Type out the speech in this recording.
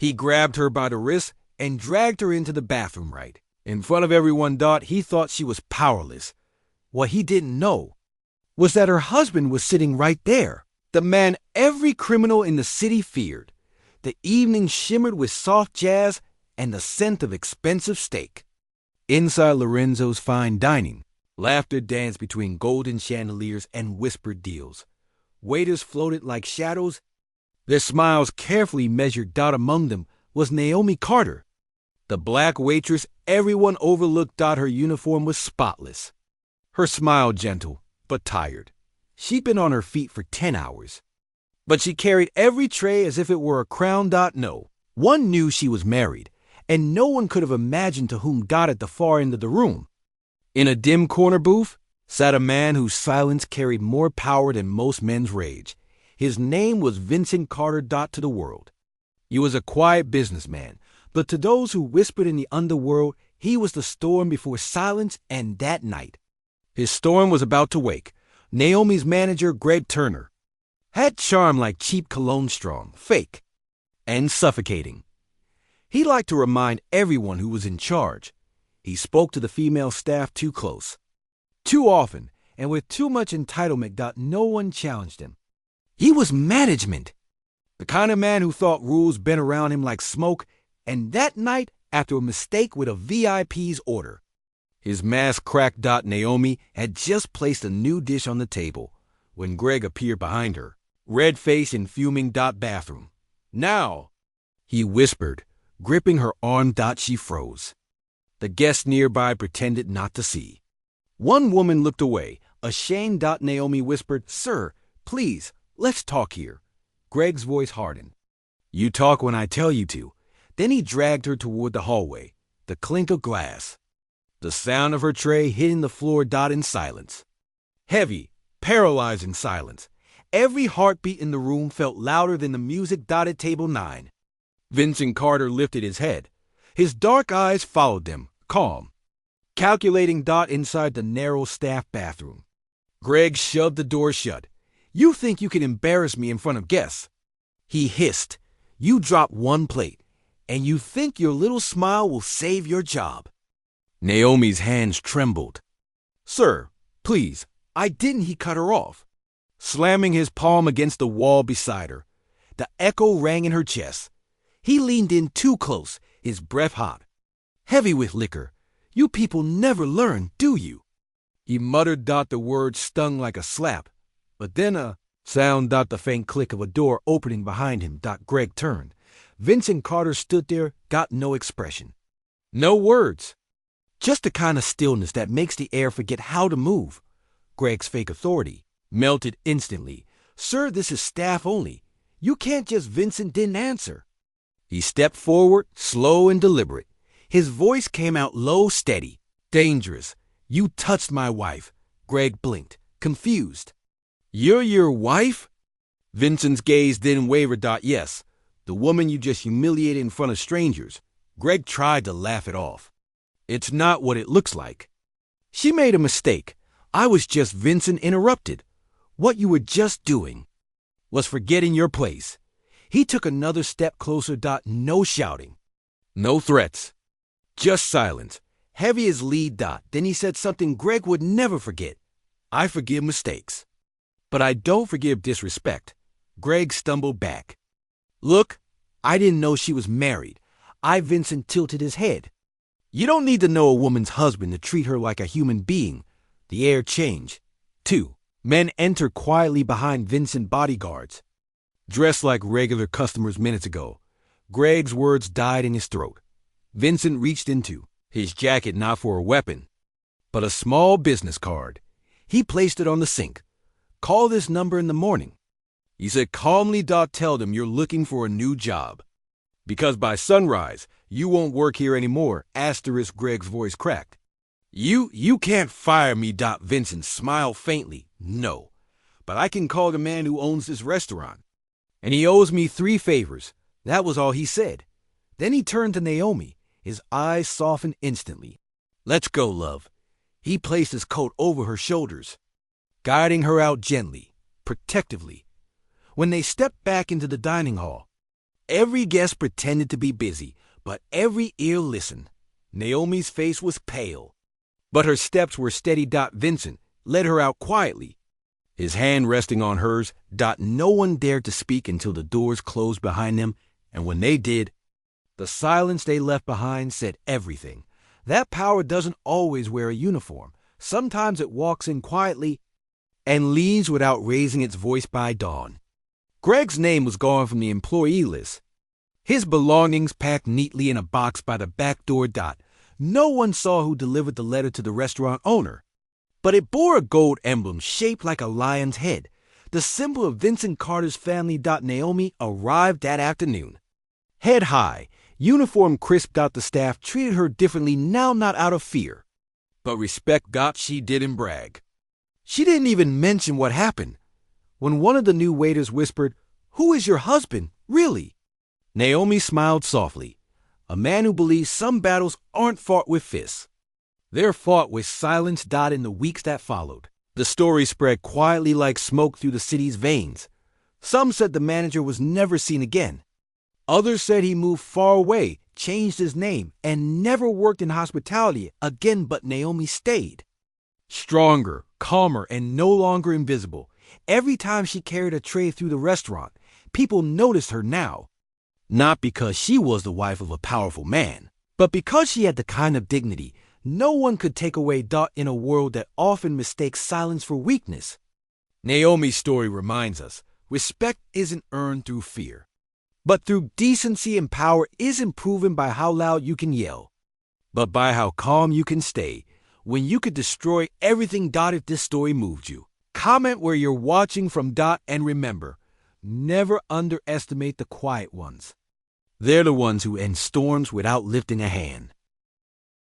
He grabbed her by the wrist and dragged her into the bathroom right in front of everyone. He thought she was powerless. What he didn't know was that her husband was sitting right there, the man every criminal in the city feared. The evening shimmered with soft jazz and the scent of expensive steak. Inside Lorenzo's fine dining, laughter danced between golden chandeliers and whispered deals. Waiters floated like shadows, their smiles carefully measured. Among them was Naomi Carter, the black waitress everyone overlooked. Her uniform was spotless, her smile gentle but tired. She'd been on her feet for 10 hours, but she carried every tray as if it were a crown. No one knew she was married, and no one could have imagined to whom. At the far end of the room, in a dim corner booth, sat a man whose silence carried more power than most men's rage. His name was Vincent Carter. To the world, he was a quiet businessman, but to those who whispered in the underworld, he was the storm before silence. And that night, his storm was about to wake. Naomi's manager, Greg Turner, had charm like cheap cologne, strong, fake, and suffocating. He liked to remind everyone who was in charge. He spoke to the female staff too close, too often, and with too much entitlement. No one challenged him. He was management, the kind of man who thought rules bent around him like smoke. And that night, after a mistake with a VIP's order, his mask cracked. Naomi had just placed a new dish on the table when Greg appeared behind her, red-faced and fuming. Bathroom. Now, he whispered, gripping her arm. She froze. The guests nearby pretended not to see. One woman looked away, ashamed. Naomi whispered, "Sir, please, let's talk here." Greg's voice hardened. "You talk when I tell you to." Then he dragged her toward the hallway, the clink of glass, the sound of her tray hitting the floor. In silence. Heavy, paralyzing silence. Every heartbeat in the room felt louder than the music. At table 9. Vincent Carter lifted his head. His dark eyes followed them, calm, calculating. Inside the narrow staff bathroom, Greg shoved the door shut. "You think you can embarrass me in front of guests?" he hissed. "You drop one plate, and you think your little smile will save your job." Naomi's hands trembled. "Sir, please, I didn't." He cut her off, slamming his palm against the wall beside her. The echo rang in her chest. He leaned in too close, his breath hot, heavy with liquor. "You people never learn, do you?" He muttered. The words stung like a slap. But then a sound. The faint click of a door opening behind him. Greg turned. Vincent Carter stood there, got no expression, no words, just the kind of stillness that makes the air forget how to move. Greg's fake authority melted instantly. "Sir, this is staff only. You can't just..." Vincent didn't answer. He stepped forward, slow and deliberate. His voice came out low, steady, dangerous. "You touched my wife." Greg blinked, confused. "You're your wife?" Vincent's gaze then wavered. "Yes, the woman you just humiliated in front of strangers." Greg tried to laugh it off. "It's not what it looks like. She made a mistake. I was just..." Vincent interrupted. "What you were just doing was forgetting your place." He took another step closer. No shouting, no threats, just silence, heavy as lead. Then he said something Greg would never forget. "I forgive mistakes, but I don't forgive disrespect." Greg stumbled back. "Look, I didn't know she was married." Vincent tilted his head. "You don't need to know a woman's husband to treat her like a human being." The air changed. 2 men entered quietly behind Vincent, bodyguards, dressed like regular customers minutes ago. Greg's words died in his throat. Vincent reached into his jacket, not for a weapon, but a small business card. He placed it on the sink. "Call this number in the morning." He said calmly. "Tell them you're looking for a new job, because by sunrise, you won't work here anymore." Asterisk. Greg's voice cracked. You can't fire me." Vincent smiled faintly. "No, but I can call the man who owns this restaurant, and he owes me 3 favors. That was all he said. Then he turned to Naomi. His eyes softened instantly. "Let's go, love." He placed his coat over her shoulders, guiding her out gently, protectively. When they stepped back into the dining hall, Every guest pretended to be busy, but every ear listened. Naomi's face was pale, but her steps were steady. Vincent led her out quietly, his hand resting on hers. No one dared to speak until the doors closed behind them, and when they did, the silence they left behind said everything. That power doesn't always wear a uniform. Sometimes it walks in quietly and leaves without raising its voice. By dawn, Greg's name was gone from the employee list, his belongings packed neatly in a box by the back door. No one saw who delivered the letter to the restaurant owner, but it bore a gold emblem shaped like a lion's head, the symbol of Vincent Carter's family. Naomi arrived that afternoon, head high, uniform crisp. The staff treated her differently now, not out of fear, but respect. She didn't brag. She didn't even mention what happened. When one of the new waiters whispered, "Who is your husband, really?" Naomi smiled softly. A man who believes some battles aren't fought with fists. They're fought with silence. In the weeks that followed, the story spread quietly like smoke through the city's veins. Some said the manager was never seen again. Others said he moved far away, changed his name, and never worked in hospitality again. But Naomi stayed. Stronger, calmer, and no longer invisible. Every time she carried a tray through the restaurant, people noticed her now. Not because she was the wife of a powerful man, but because she had the kind of dignity no one could take away. In a world that often mistakes silence for weakness, Naomi's story reminds us respect isn't earned through fear, but through decency, and power isn't proven by how loud you can yell, but by how calm you can stay when you could destroy everything. If this story moved you, comment where you're watching from. And remember, never underestimate the quiet ones. They're the ones who end storms without lifting a hand.